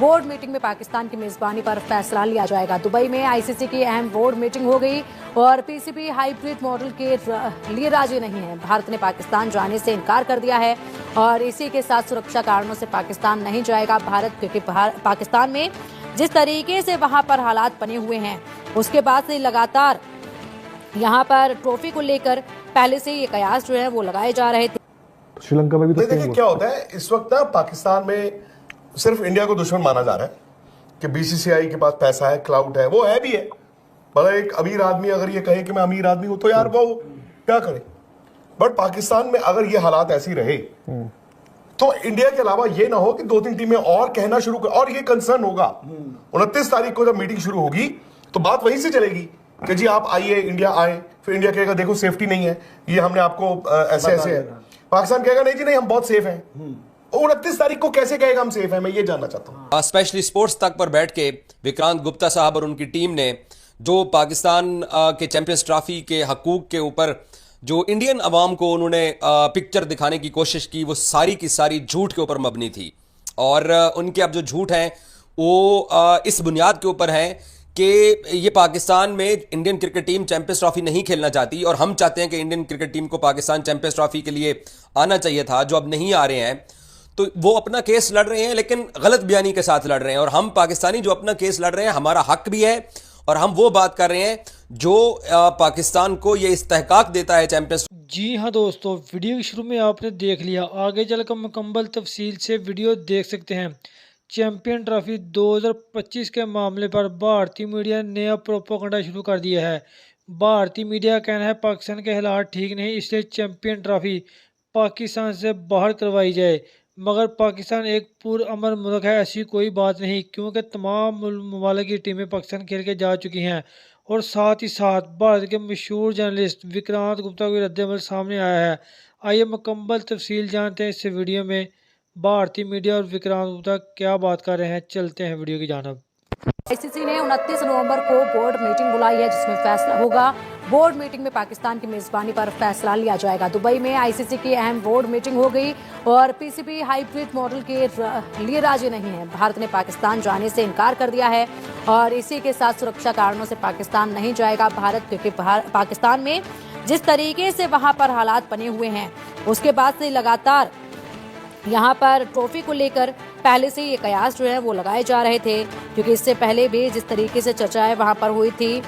Board meeting में पाकिस्तान की मेजबानी पर फैसला लिया जाएगा। दुबई में आईसीसी की अहम बोर्ड मीटिंग हो गई और पीसीबी हाइब्रिड मॉडल के लिए राजी नहीं है। भारत ने पाकिस्तान जाने से इनकार कर दिया है और इसी के साथ सुरक्षा कारणों से पाकिस्तान नहीं जाएगा भारत, क्योंकि पाकिस्तान में जिस तरीके से वहां पर हालात बने हुए हैं उसके बाद से लगातार यहाँ पर ट्रॉफी को लेकर पहले से ये कयास जो है वो लगाए जा रहे थे। श्रीलंका में भी तो देखिए क्या होता है इस वक्त ना, पाकिस्तान में सिर्फ इंडिया को दुश्मन माना जा रहा है कि बीसीसीआई के पास पैसा है, क्लाउड है, वो है भी है। मतलब एक अमीर आदमी अगर ये कहे कि मैं अमीर आदमी हूं तो यार वो क्या करे। बट पाकिस्तान में अगर ये हालात ऐसी रहे तो इंडिया के अलावा ये ना हो कि 2-3 टीमें और कहना शुरू कर, और ये कंसर्न होगा 29 तारीख को जब मीटिंग शुरू होगी तो बात वहीं से चलेगी कि जी आप आइए, इंडिया आए। फिर इंडिया कहेगा देखो सेफ्टी नहीं है, ये हमने आपको ऐसे ऐसे है। पाकिस्तान कहेगा नहीं जी नहीं, हम बहुत सेफ हैं। 29 तारीख को कैसे कहेगा हम सेफ हैं, मैं ये जानना चाहता हूं। स्पेशली स्पोर्ट्स तक पर बैठ के विक्रांत गुप्ता साहब और उनकी टीम ने जो पाकिस्तान के चैंपियंस ट्रॉफी के हकूक के ऊपर जो इंडियन अवाम को उन्होंने पिक्चर दिखाने की कोशिश की, वो सारी की सारी झूठ के ऊपर मबनी थी। और उनके अब जो झूठ हैं वो इस बुनियाद के ऊपर हैं कि ये पाकिस्तान में Indian cricket team champions trophy नहीं खेलना चाहती और हम चाहते हैं कि इंडियन क्रिकेट टीम को पाकिस्तान चैंपियंस ट्रॉफी के लिए आना चाहिए था, जो अब नहीं आ रहे हैं। तो वो अपना केस लड़ रहे हैं लेकिन गलत बयानी के साथ लड़ रहे हैं, और हम पाकिस्तानी जो अपना केस लड़ रहे हैं हमारा हक भी है और हम वो बात कर रहे हैं जो पाकिस्तान को ये इस्तेहकाक देता है चैंपियंस। जी हाँ दोस्तों, वीडियो के शुरू में आपने देख लिया, आगे चलकर मुकम्मल तफसील से वीडियो देख सकते हैं। चैंपियन ट्रॉफी 2025 के मामले पर भारतीय मीडिया ने नया प्रोपेगेंडा शुरू कर दिया है। भारतीय मीडिया का कहना है पाकिस्तान के हालात ठीक नहीं, इसलिए चैंपियन ट्रॉफी पाकिस्तान से बाहर करवाई जाए। मगर पाकिस्तान एक पुरअमन मुल्क है, ऐसी कोई बात नहीं, क्योंकि तमाम ममालिक की टीमें पाकिस्तान खेल के जा चुकी हैं। और साथ ही साथ भारत के मशहूर जर्नलिस्ट विक्रांत गुप्ता का रद्द-ए-अमल सामने आया है। आइए मुकम्मल तफसील जानते हैं इस वीडियो में। भारतीय मीडिया और विक्रांत गुप्ता क्या बात कर रहे हैं, चलते हैं वीडियो की जानिब। आईसीसी ने 29 नवंबर को बोर्ड मीटिंग बुलाई है जिसमें फैसला होगा। बोर्ड मीटिंग में पाकिस्तान की मेजबानी पर फैसला लिया जाएगा। दुबई में आईसीसी की अहम बोर्ड मीटिंग हो गई और पीसीबी हाइब्रिड मॉडल के लिए राजी नहीं है। भारत ने पाकिस्तान जाने से इनकार कर दिया है और इसी के साथ सुरक्षा कारणों से पाकिस्तान नहीं जाएगा भारत, क्योंकि पाकिस्तान में जिस तरीके से वहां पर हालात बने हुए हैं उसके बाद से लगातार यहाँ पर ट्रॉफी को लेकर पहले से ये कयास जो है वो लगाए जा रहे थे, क्योंकि इससे पहले भी जिस तरीके से चर्चाएं वहां पर हुई थी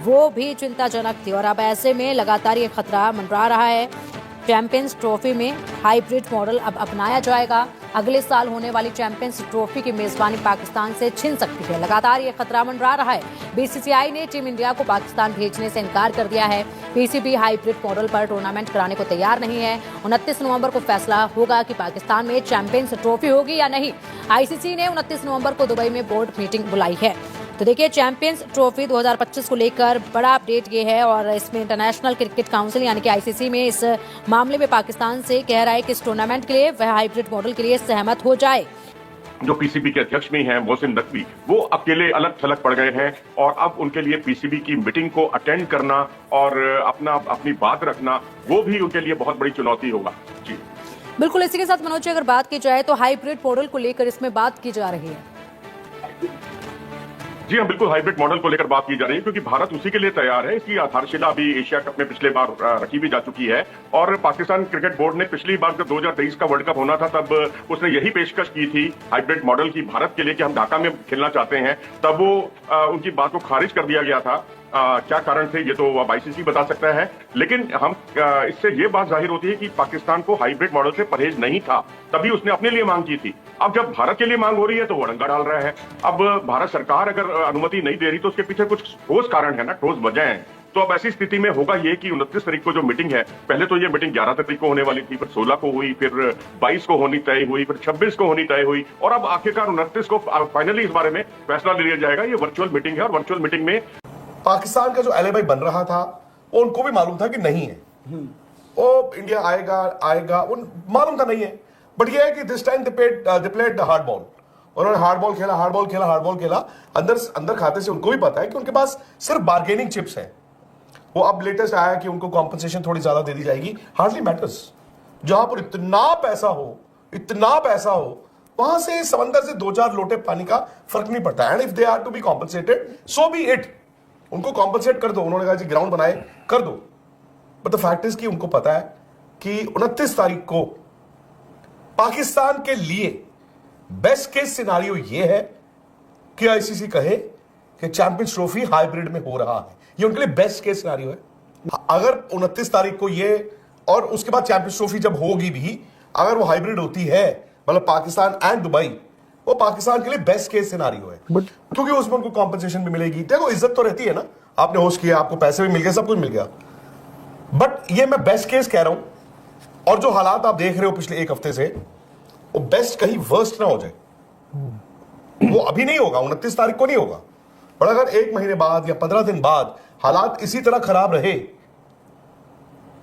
वो भी चिंताजनक थी। और अब ऐसे में लगातार ये खतरा मंडरा रहा है। चैंपियंस ट्रॉफी में हाइब्रिड मॉडल अब अपनाया जाएगा। अगले साल होने वाली चैंपियंस ट्रॉफी की मेजबानी पाकिस्तान से छिन सकती है। लगातार ये खतरा मंडरा रहा है। बीसीसीआई ने टीम इंडिया को पाकिस्तान भेजने से इनकार कर दिया है। पीसीबी हाइब्रिड मॉडल पर टूर्नामेंट कराने को तैयार नहीं है। 29 नवंबर को फैसला होगा कि पाकिस्तान में चैंपियंस ट्रॉफी होगी या नहीं। आईसीसी ने 29 नवंबर को दुबई में बोर्ड मीटिंग बुलाई है। तो देखिए, चैंपियंस ट्रॉफी 2025 को लेकर बड़ा अपडेट ये है और इसमें इंटरनेशनल क्रिकेट काउंसिल यानी कि आईसीसी में इस मामले में पाकिस्तान से कह रहा है कि इस टूर्नामेंट के लिए वह हाइब्रिड मॉडल के लिए सहमत हो जाए। जो पीसीबी के अध्यक्ष में हैं मोहसिन नकवी, वो अकेले अलग थलग पड़ गए हैं और अब उनके लिए पीसीबी की मीटिंग को अटेंड करना और अपनी बात रखना वो भी उनके लिए बहुत बड़ी चुनौती होगा। जी बिल्कुल, इसी के साथ मनोज अगर बात की जाए तो हाइब्रिड मॉडल को लेकर इसमें बात की जा रही है। जी हाँ, बिल्कुल हाइब्रिड मॉडल को लेकर बात की जा रही है क्योंकि भारत उसी के लिए तैयार है। इसकी आधारशिला अभी एशिया कप में पिछले बार रखी भी जा चुकी है और पाकिस्तान क्रिकेट बोर्ड ने पिछली बार जब 2023 का वर्ल्ड कप होना था तब उसने यही पेशकश की थी हाइब्रिड मॉडल की भारत के लिए कि हम ढाका में खेलना चाहते हैं। तब वो उनकी बात को खारिज कर दिया गया था। क्या कारण थे ये तो अब आईसीसी बता सकता है, लेकिन हम इससे ये बात जाहिर होती है कि पाकिस्तान को हाइब्रिड मॉडल से परहेज नहीं था, तभी उसने अपने लिए मांग की थी। अब जब भारत के लिए मांग हो रही है तो वो अड़ंगा डाल रहा है। अब भारत सरकार अगर अनुमति नहीं दे रही तो उसके पीछे कुछ ठोस कारण है ना, ठोस वजह है। तो अब ऐसी स्थिति में होगा ये कि 29 तारीख को जो मीटिंग है, पहले तो ये मीटिंग 11 तारीख को होने वाली थी, फिर 16 को हुई, फिर 22 को होनी तय हुई, फिर 26 को होनी तय हुई और अब आखिरकार 29 को फाइनली इस बारे में फैसला ले लिया जाएगा। ये वर्चुअल मीटिंग है और वर्चुअल मीटिंग में पाकिस्तान का जो एलिबाई बन रहा था वो उनको भी मालूम था कि नहीं है, वो इंडिया आएगा वो मालूम था नहीं है। बट ये है कि this time they played hard ball. उन्होंने हार्ड बॉल खेला। अंदर खाते से उनको भी पता है कि उनके पास सिर्फ बार्गेनिंग चिप्स हैं। वो अब लेटेस्ट आया कि उनको कॉम्पनसेशन थोड़ी ज्यादा दे दी जाएगी। Hardly matters. जहां पर इतना पैसा हो वहां से समंदर से 2-4 लोटे पानी का फर्क नहीं पड़ता। And if they are to be compensated, so be it, उनको कॉम्पनसेट कर दो। उन्होंने कहा जी ग्राउंड बनाए, कर दो। बट द फैक्ट इज कि उनको पता है कि 29 तारीख को पाकिस्तान के लिए बेस्ट केस सिनारियो यह है कि आईसीसी कहे कि चैंपियंस ट्रॉफी हाइब्रिड में हो रहा है। ये उनके लिए बेस्ट केस सिनारियो है। अगर 29 तारीख को ये, और उसके बाद चैंपियंस ट्रॉफी जब होगी भी, अगर वो हाइब्रिड होती है, मतलब पाकिस्तान एंड दुबई, वो पाकिस्तान के लिए बेस्ट केस सिनारियो है। क्योंकि उसमें उनको कॉम्पनसेशन भी मिलेगी। देखो इज्जत तो रहती है ना, आपने होस्ट किया, आपको पैसे भी मिल गए, सब कुछ मिल गया। बट ये मैं बेस्ट केस कह रहा हूं, और जो हालात आप देख रहे हो पिछले एक हफ्ते से, वो बेस्ट कहीं वर्स्ट ना हो जाए। वो अभी नहीं होगा, 29 तारीख को नहीं होगा, पर अगर 1 महीने बाद या 15 दिन बाद हालात इसी तरह खराब रहे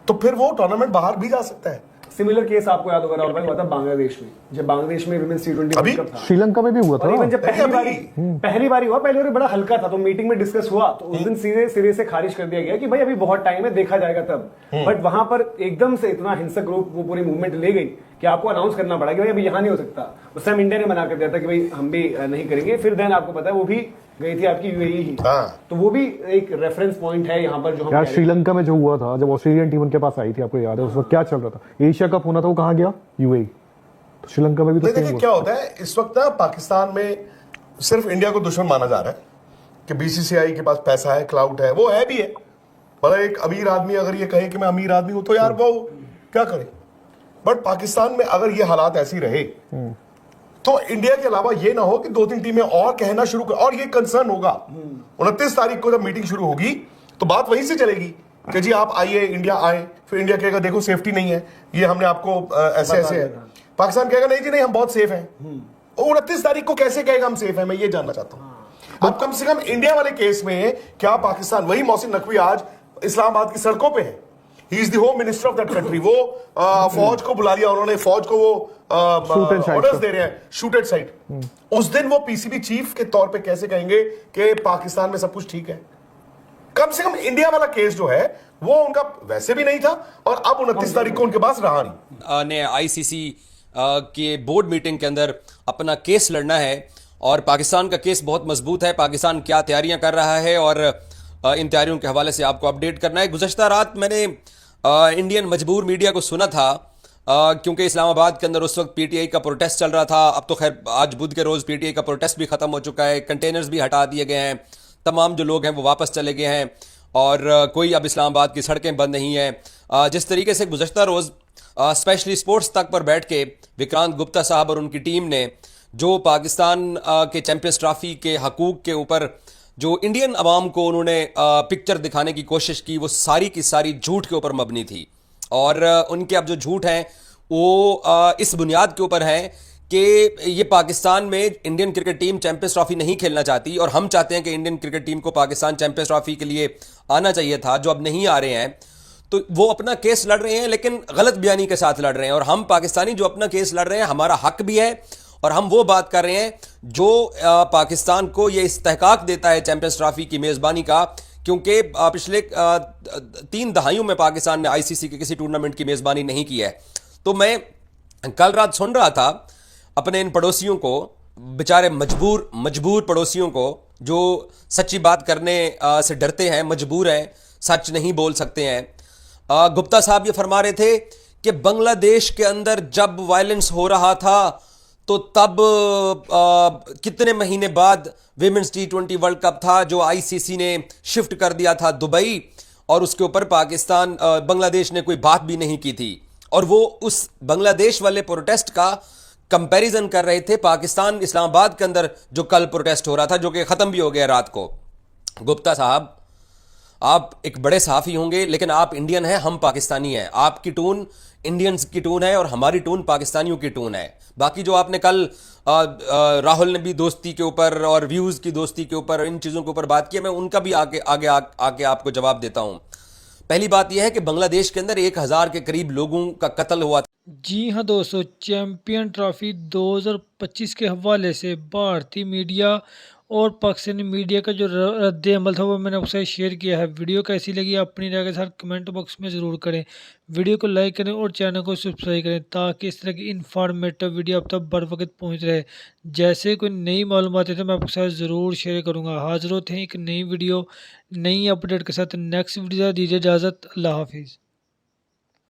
तो फिर वो टूर्नामेंट बाहर भी जा सकता है। सिमिलर केस आपको याद होगा राहुल भाई, हुआ था बांग्लादेश में, जब बांग्लादेश में विमेंस T20 अभी? वर्ल्ड कप था। श्रीलंका में भी हुआ था। इवन जब पहली बारी हुआ, पहले बड़ा हल्का था, तो मीटिंग में डिस्कस हुआ, तो उस दिन सीधे सिरे से खारिज कर दिया गया कि भाई अभी बहुत टाइम है, देखा जाएगा तब। बट वहां पर एकदम से इतना हिंसक ग्रुप वो पूरी मूवमेंट ले गई कि आपको अनाउंस करना पड़ा कि भाई अभी यहाँ नहीं हो सकता। उस टाइम इंडिया ने मना कर दिया था कि भाई हम भी नहीं करेंगे। फिर देन आपको पता है वो भी गई थी आपकी यूएई ही, तो वो भी एक रेफरेंस पॉइंट है यहाँ पर जो हम यार श्रीलंका में जो हुआ था, जब ऑस्ट्रेलियन टीम उनके पास आई थी, आपको याद है उस वक्त क्या चल रहा था? एशिया कप होना था, वो कहाँ गया? यूएई। तो श्रीलंका में भी तो देखिए क्या होता है इस वक्त ना, पाकिस्तान में सिर्फ इंडिया को दुश्मन माना जा रहा है कि बीसीसीआई के पास पैसा है, क्लाउड है, वो है भी है। मतलब एक अमीर आदमी अगर ये कहे कि मैं अमीर आदमी हूं, तो यार वो क्या करे। बट पाकिस्तान में अगर ये हालात ऐसी रहे तो इंडिया के अलावा ये ना हो कि 2-3 टीमें और कहना शुरू कर, और ये कंसर्न होगा 29 तारीख को जब मीटिंग शुरू होगी तो बात वहीं से चलेगी कि जी आप आइए, इंडिया आए। फिर इंडिया कहेगा देखो सेफ्टी नहीं है, ये हमने आपको ऐसे ऐसे है। पाकिस्तान कहेगा नहीं जी नहीं, हम बहुत सेफ हैं। 29 तारीख को कैसे कहेगा हम सेफ हैं, मैं ये जानना चाहता हूं। अब कम से कम इंडिया वाले केस में क्या पाकिस्तान, वही मोहसिन नकवी आज इस्लामाबाद की सड़कों पे है, he is the home minister of that country. वो फौज को बुला लिया उन्होंने, फौज को वो ऑर्डर्स दे रहे हैं, शूट एट साइट। उस दिन वो पीसीबी चीफ के तौर पे कैसे कहेंगे कि पाकिस्तान में सब कुछ ठीक है? कम से कम इंडिया वाला केस जो है वो उनका वैसे भी नहीं था, और अब 29 तारीख को उनके पास रहा नहीं। ने आईसीसी के बोर्ड मीटिंग के अंदर अपना केस लड़ना है, और पाकिस्तान का केस बहुत मजबूत है। पाकिस्तान क्या तैयारियां कर रहा है, और इन तैयारियों के हवाले से आपको अपडेट करना है। गुज़श्ता रात मैंने इंडियन मजबूर मीडिया को सुना था, क्योंकि इस्लामाबाद के अंदर उस वक्त पीटीआई का प्रोटेस्ट चल रहा था। अब तो खैर आज बुध के रोज़ पीटीआई का प्रोटेस्ट भी ख़त्म हो चुका है, कंटेनर्स भी हटा दिए गए हैं, तमाम जो लोग हैं वो वापस चले गए हैं, और कोई अब इस्लामाबाद की सड़कें बंद नहीं हैं। जिस तरीके से गुज़श्ता रोज़ स्पेशली स्पोर्ट्स तक पर बैठ के विक्रांत गुप्ता साहब और उनकी टीम ने जो पाकिस्तान के चैंपियंस ट्रॉफी के हकूक़ के ऊपर जो इंडियन अवाम को उन्होंने पिक्चर दिखाने की कोशिश की, वो सारी की सारी झूठ के ऊपर मबनी थी। और उनके अब जो झूठ हैं वो इस बुनियाद के ऊपर हैं कि ये पाकिस्तान में Indian cricket team champions trophy नहीं खेलना चाहती, और हम चाहते हैं कि इंडियन क्रिकेट टीम को पाकिस्तान चैंपियंस ट्रॉफी के लिए आना चाहिए था, जो अब नहीं आ रहे हैं। तो वो अपना केस लड़ रहे हैं, लेकिन गलत बयानी के साथ लड़ रहे हैं। और हम पाकिस्तानी जो अपना केस लड़ रहे हैं, हमारा हक भी है, और हम वो बात कर रहे हैं जो पाकिस्तान को ये इस्तेहकाक देता है चैंपियंस ट्रॉफी की मेज़बानी का, क्योंकि पिछले 3 दहाइयों में पाकिस्तान ने आईसीसी के किसी टूर्नामेंट की मेज़बानी नहीं की है। तो मैं कल रात सुन रहा था अपने इन पड़ोसियों को, बेचारे मजबूर पड़ोसियों को, जो सच्ची बात करने से डरते हैं, मजबूर हैं, सच नहीं बोल सकते हैं। गुप्ता साहब ये फरमा रहे थे कि बांग्लादेश के अंदर जब वायलेंस हो रहा था तो तब कितने महीने बाद विमेंस T20 वर्ल्ड कप था, जो आईसीसी ने शिफ्ट कर दिया था दुबई, और उसके ऊपर पाकिस्तान बांग्लादेश ने कोई बात भी नहीं की थी। और वो उस बांग्लादेश वाले प्रोटेस्ट का कंपैरिजन कर रहे थे पाकिस्तान इस्लामाबाद के अंदर जो कल प्रोटेस्ट हो रहा था, जो कि ख़त्म भी हो गया रात को। गुप्ता साहब, आप एक बड़े सहाफ़ी होंगे, लेकिन आप इंडियन हैं, हम पाकिस्तानी हैं। आपकी टून इंडियंस की टून है और हमारी टून पाकिस्तानियों की टून है। बाकी जो आपने कल राहुल ने भी दोस्ती के ऊपर और व्यूज़ की दोस्ती के ऊपर, इन चीज़ों के ऊपर बात की, मैं उनका भी आगे आपको जवाब देता हूँ। पहली बात यह है कि बांग्लादेश के अंदर 1000 के करीब लोगों का कत्ल हुआ। जी हाँ दोस्तों, चैंपियन ट्रॉफी 2025 के हवाले से भारतीय मीडिया और पाकिस्तानी मीडिया का जो रद्द अमल था वो मैंने आपके साथ शेयर किया है। वीडियो कैसी लगी अपनी राय के साथ कमेंट बॉक्स में ज़रूर करें। वीडियो को लाइक करें और चैनल को सब्सक्राइब करें ताकि इस तरह की इंफॉर्मेटिव वीडियो आप तक बर वक्त पहुँच रहे। जैसे कोई नई मालूमात है तो मैं आपके साथ ज़रूर शेयर करूँगा। हाजिर होते हैं एक नई वीडियो नई अपडेट के साथ। नेक्स्ट वीडियो दीजिए इजाज़त। अल्लाह हाफिज़।